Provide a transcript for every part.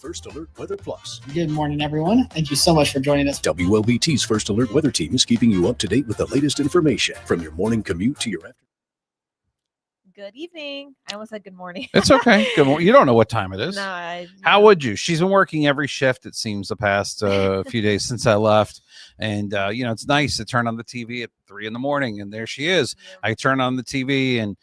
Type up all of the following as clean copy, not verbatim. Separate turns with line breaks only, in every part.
First Alert Weather Plus.
Good morning, everyone. Thank you so much for joining us.
WLBT's First Alert Weather Team is keeping you up to date with the latest information from your morning commute to your afternoon.
Good evening. I almost said good morning.
It's okay. Good morning. You don't know what time it is.
No,
How would you? She's been working every shift, it seems, the past few days since I left. And, it's nice to turn on the TV at 3 a.m. and there she is.
Yeah.
I turn on the TV and,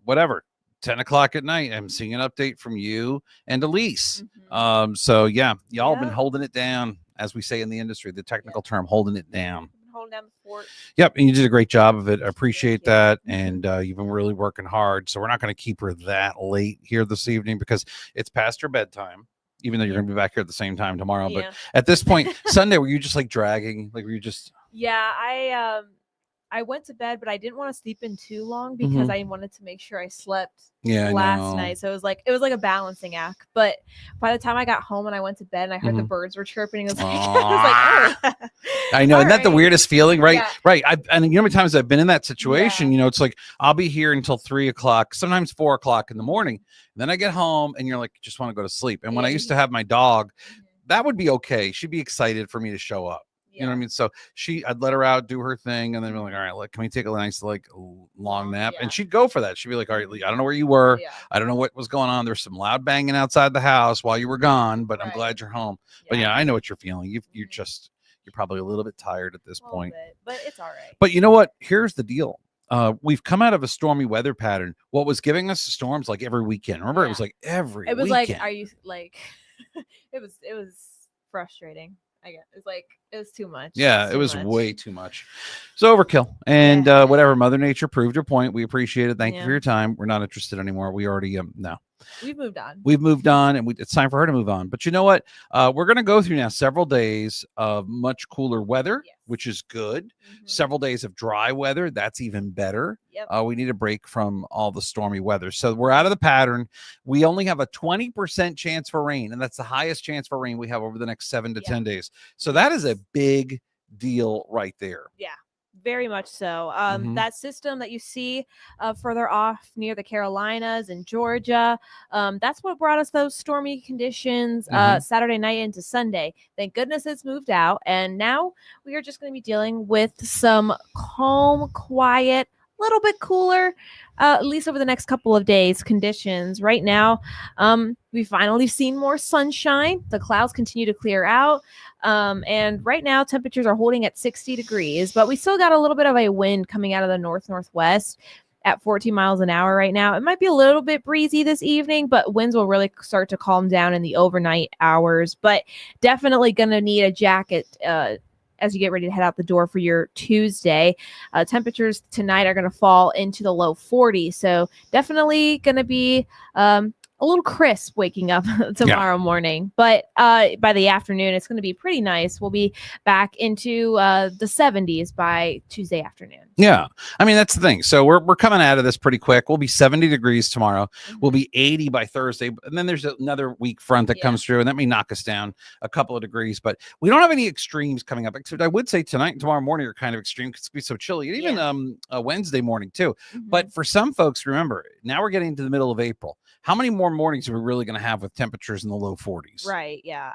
whatever, 10 o'clock at night, I'm seeing an update from you and Elise.
Mm-hmm.
Y'all have been holding it down, as we say in the industry, the technical term, holding it down.
Holding down the fort.
Yep, and you did a great job of it. I appreciate
Thank you.
that, and you've been really working hard. So we're not going to keep her that late here this evening because it's past her bedtime. Even though you're going to be back here at the same time tomorrow,
Yeah.
but at this point, Sunday, were you just like dragging? Like, were you just?
Yeah, I went to bed, but I didn't want to sleep in too long because I wanted to make sure I slept last night. So it was like a balancing act. But by the time I got home and I went to bed and I heard the birds were chirping, I was like, oh.
I know, isn't that the weirdest feeling, right?
Yeah.
Right. And you know how many times I've been in that situation? It's like I'll be here until 3 o'clock, sometimes 4 o'clock in the morning. And then I get home and you're like, just want to go to sleep. And when I used to have my dog, that would be okay. She'd be excited for me to show up. You know what I mean? So I'd let her out, do her thing, and then be like, all right, can we take a nice, long nap? And she'd go for that. She'd be like, all right, Lee, I don't know where you were.
Yeah.
I don't know what was going on. There's some loud banging outside the house while you were gone, but I'm glad you're home. But I know what you're feeling. You're probably a little bit tired at this point.
But it's all right.
But you know what? Here's the deal. We've come out of a stormy weather pattern. What was giving us storms like every weekend? Remember, it was like every weekend.
Like, are you like, it was frustrating. I guess it was too much.
Yeah, it was way too much. So overkill. And whatever, Mother Nature proved her point. We appreciate it. Thank you for your time. We're not interested anymore. We already no.
We've moved on.
We've moved on, and it's time for her to move on. But you know what? We're going to go through now several days of much cooler weather, which is good. Several days of dry weather. That's even better.
Yep.
We need a break from all the stormy weather. So we're out of the pattern. We only have a 20% chance for rain, and that's the highest chance for rain we have over the next 7 to 10 days. So that is a big deal right there.
Yeah. Very much so. That system that you see further off near the Carolinas and Georgia, that's what brought us those stormy conditions Saturday night into Sunday. Thank goodness it's moved out. And now we are just going to be dealing with some calm, quiet, little bit cooler, at least over the next couple of days, conditions. Right now, we've finally seen more sunshine. The clouds continue to clear out. And right now, temperatures are holding at 60 degrees, but we still got a little bit of a wind coming out of the northwest at 14 miles an hour right now. It might be a little bit breezy this evening, but winds will really start to calm down in the overnight hours. But definitely going to need a jacket as you get ready to head out the door for your Tuesday. Temperatures tonight are going to fall into the low 40s. So definitely going to be a little crisp waking up tomorrow morning. But by the afternoon, it's going to be pretty nice. We'll be back into the 70s by Tuesday afternoon.
Yeah. I mean, that's the thing. So we're coming out of this pretty quick. We'll be 70 degrees tomorrow. We'll be 80 by Thursday. And then there's another weak front that comes through, and that may knock us down a couple of degrees. But we don't have any extremes coming up, except I would say tonight and tomorrow morning are kind of extreme because it's going to be so chilly. And even Wednesday morning, too. But for some folks, remember, now we're getting into the middle of April. How many more mornings are we really going to have with temperatures in the low 40s?
Right. Yeah.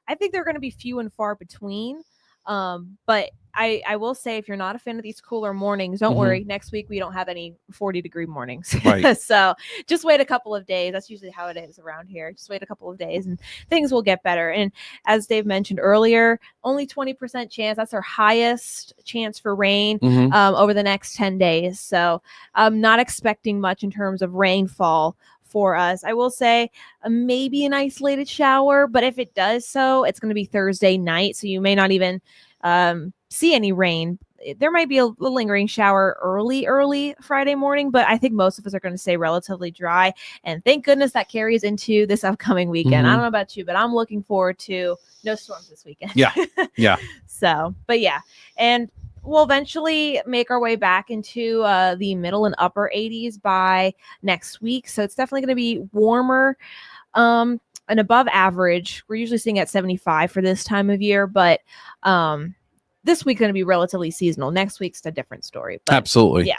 I think they're going to be few and far between. But I will say, if you're not a fan of these cooler mornings, don't worry. Next week, we don't have any 40-degree mornings.
Right.
So just wait a couple of days. That's usually how it is around here. Just wait a couple of days and things will get better. And as Dave mentioned earlier, only 20% chance. That's our highest chance for rain over the next 10 days. So I'm not expecting much in terms of rainfall for us. I will say maybe an isolated shower, but if it does so, it's going to be Thursday night. So you may not even see any rain. There might be a lingering shower early Friday morning, but I think most of us are going to stay relatively dry. And thank goodness that carries into this upcoming weekend. I don't know about you, but I'm looking forward to no storms this weekend.
Yeah. Yeah.
So, but yeah. And we'll eventually make our way back into the middle and upper 80s by next week. So it's definitely going to be warmer and above average. We're usually seeing at 75 for this time of year, but this week's going to be relatively seasonal. Next week's a different story. But
absolutely.
Yeah.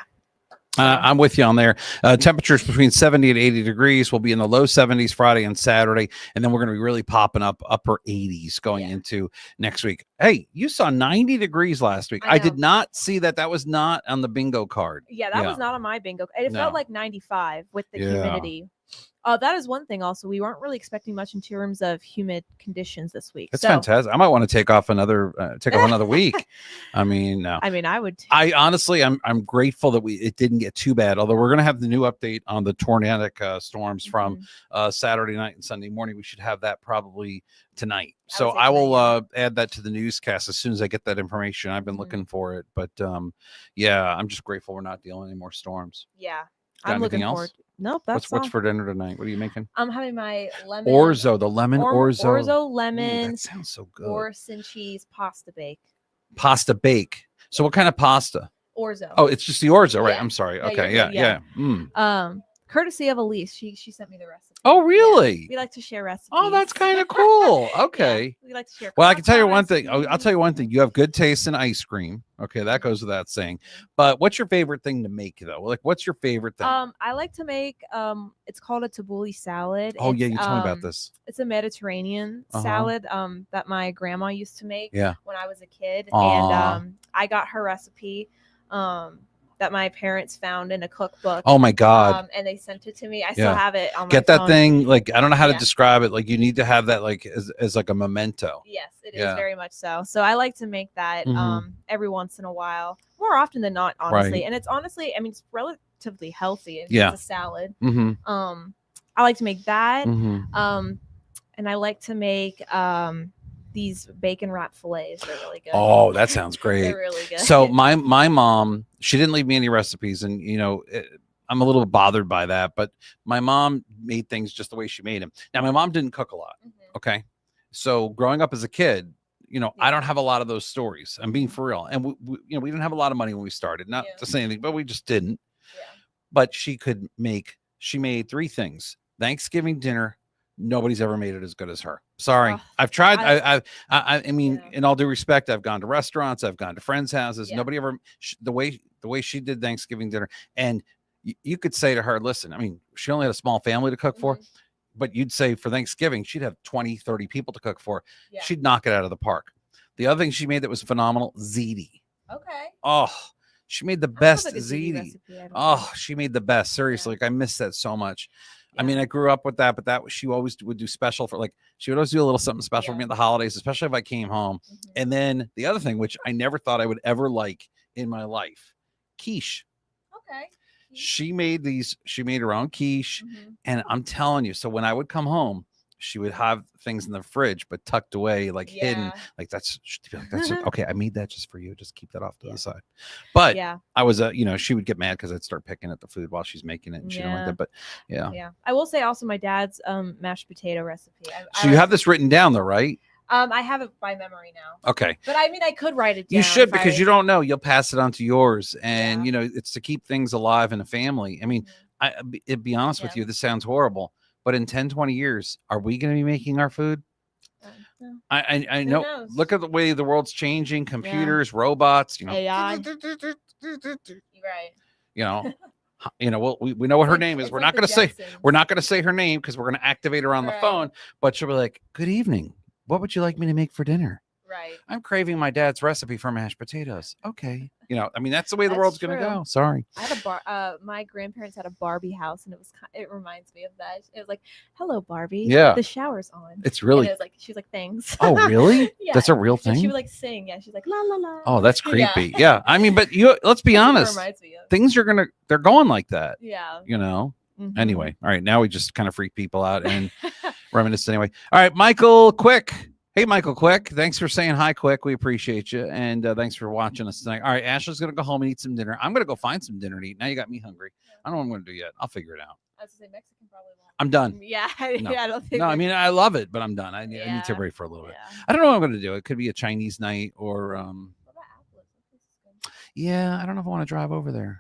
I'm with you on there. Temperatures between 70 and 80 degrees. Will be in the low 70s Friday and Saturday, and then we're going to be really popping up upper 80s going into next week. Hey, you saw 90 degrees last week. I did not see that. That was not on the bingo card.
Yeah, that was not on my bingo. It felt like 95 with the humidity. That is one thing. Also, we weren't really expecting much in terms of humid conditions this week.
That's fantastic. I might want to take off another week. I mean, no.
I mean, I would.
I honestly, I'm grateful that it didn't get too bad. Although we're going to have the new update on the tornadic storms from Saturday night and Sunday morning. We should have that probably tonight. So I will add that to the newscast as soon as I get that information. I've been looking for it, but yeah, I'm just grateful we're not dealing any more storms.
Yeah,
I'm looking forward.
Nope, that's
what's for dinner tonight? What are you making?
I'm having my lemon
orzo, the lemon orzo.
Orzo lemon.
Ooh, that sounds so good.
Horse and cheese pasta bake.
Pasta bake. So what kind of pasta?
Orzo.
Oh, it's just the orzo, right? I'm sorry. Okay, yeah.
Courtesy of Elise, she sent me the recipe.
Oh, really?
Yeah, we like to share recipes.
Oh, that's kind of cool. Okay.
We like to share.
Well, I can tell you one thing. I'll tell you one thing. You have good taste in ice cream. Okay, that goes without saying. But what's your favorite thing to make, though? Like, what's your favorite thing?
I like to make. It's called a tabbouleh salad.
Oh, yeah, you told me about this.
It's a Mediterranean salad. That my grandma used to make.
Yeah.
When I was a kid, and I got her recipe. That my parents found in a cookbook.
Oh my God.
And they sent it to me. I still have it on my
Get that
phone.
thing. Like, I don't know how to describe it. Like, you need to have that like as like a memento.
Yes, it is very much so. So I like to make that every once in a while, more often than not, honestly. And it's honestly, I mean, it's relatively healthy. It's a salad. I like to make that. And I like to make these bacon wrap fillets. They're really good.
Oh, that sounds great.
They're really good.
So my mom, she didn't leave me any recipes, and I'm a little bothered by that, but my mom made things just the way she made them. Now, my mom didn't cook a lot. Okay. So growing up as a kid, I don't have a lot of those stories. I'm being for real. And we didn't have a lot of money when we started, not to say anything, but we just didn't. But she made 3 things: Thanksgiving dinner. Nobody's ever made it as good as her. Sorry. I've tried. I mean, in all due respect, I've gone to restaurants, I've gone to friends' houses. Nobody ever, the way she did Thanksgiving dinner. And you could say to her, listen, I mean, she only had a small family to cook for, but you'd say for Thanksgiving, she'd have 20, 30 people to cook for. She'd knock it out of the park. The other thing she made that was phenomenal, ziti.
Okay.
Oh, she made the best ziti. Oh, she made the best. Seriously. Like, I miss that so much. I mean, I grew up with that, but she always would do special for, like, she would always do a little something special for me at the holidays, especially if I came home. And then the other thing, which I never thought I would ever like in my life, quiche.
Okay.
She made her own quiche. And I'm telling you, so when I would come home, she would have things in the fridge, but tucked away, like hidden. Like, that's okay. I made that just for you. Just keep that off to the side. But I was, she would get mad because I'd start picking at the food while she's making it, and she didn't like that. But yeah.
I will say also my dad's mashed potato recipe.
So you have this written down, though, right?
I have it by memory now.
Okay.
But I mean, I could write it down.
You should, because you don't know. You'll pass it on to yours, and it's to keep things alive in a family. I mean, I'd be honest with you. This sounds horrible. But in 10, 20 years, are we going to be making our food?
No.
I know. Knows? Look at the way the world's changing. Computers, robots,
AI. Right.
Well, we know what her name is. We're not going to say her name because we're going to activate her on the phone. But she'll be like, "Good evening. What would you like me to make for dinner?"
Right.
I'm craving my dad's recipe for mashed potatoes. Okay. I mean, that's the way the world's going to go. Sorry.
I had my grandparents had a Barbie house, and it reminds me of that. It was like, "Hello, Barbie.
Yeah.
The shower's on."
It's really.
And it was like, she was like, "Thanks."
Oh, really?
Yeah.
That's a real thing.
And she would like sing. Yeah. She's like, "La la la."
Oh, that's creepy. Yeah. I mean, but let's be honest. Things they're going like that.
Yeah.
Anyway. All right. Now we just kind of freak people out and reminisce anyway. All right. Michael Quick. Hey, Michael Quick. Thanks for saying hi, Quick. We appreciate you. And thanks for watching us tonight. All right. Ashley's going to go home and eat some dinner. I'm going to go find some dinner to eat. Now you got me hungry. I don't know what I'm going to do yet. I'll figure it out.
I was going to say Mexican probably won't.
I'm done.
Yeah.
No.
I don't think.
No, I mean, I love it, but I'm done. I need to break for a little bit. I don't know what I'm going to do. It could be a Chinese night or.
What about Apple's?
Yeah. I don't know if I want to drive over there.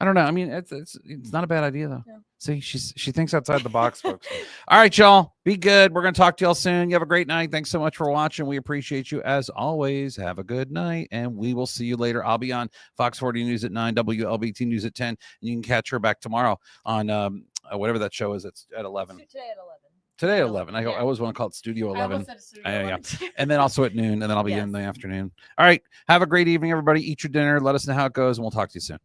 I don't know. I mean, it's not a bad idea, though.
No.
See, she thinks outside the box, folks. All right, y'all. Be good. We're going to talk to y'all soon. You have a great night. Thanks so much for watching. We appreciate you as always. Have a good night, and we will see you later. I'll be on Fox 40 News at 9, WLBT News at 10, and you can catch her back tomorrow on whatever that show is. It's at 11.
Today at 11.
Today at 11. I always want to call it Studio 11. Yeah. And then also at noon, and then I'll be in the afternoon. All right. Have a great evening, everybody. Eat your dinner. Let us know how it goes, and we'll talk to you soon.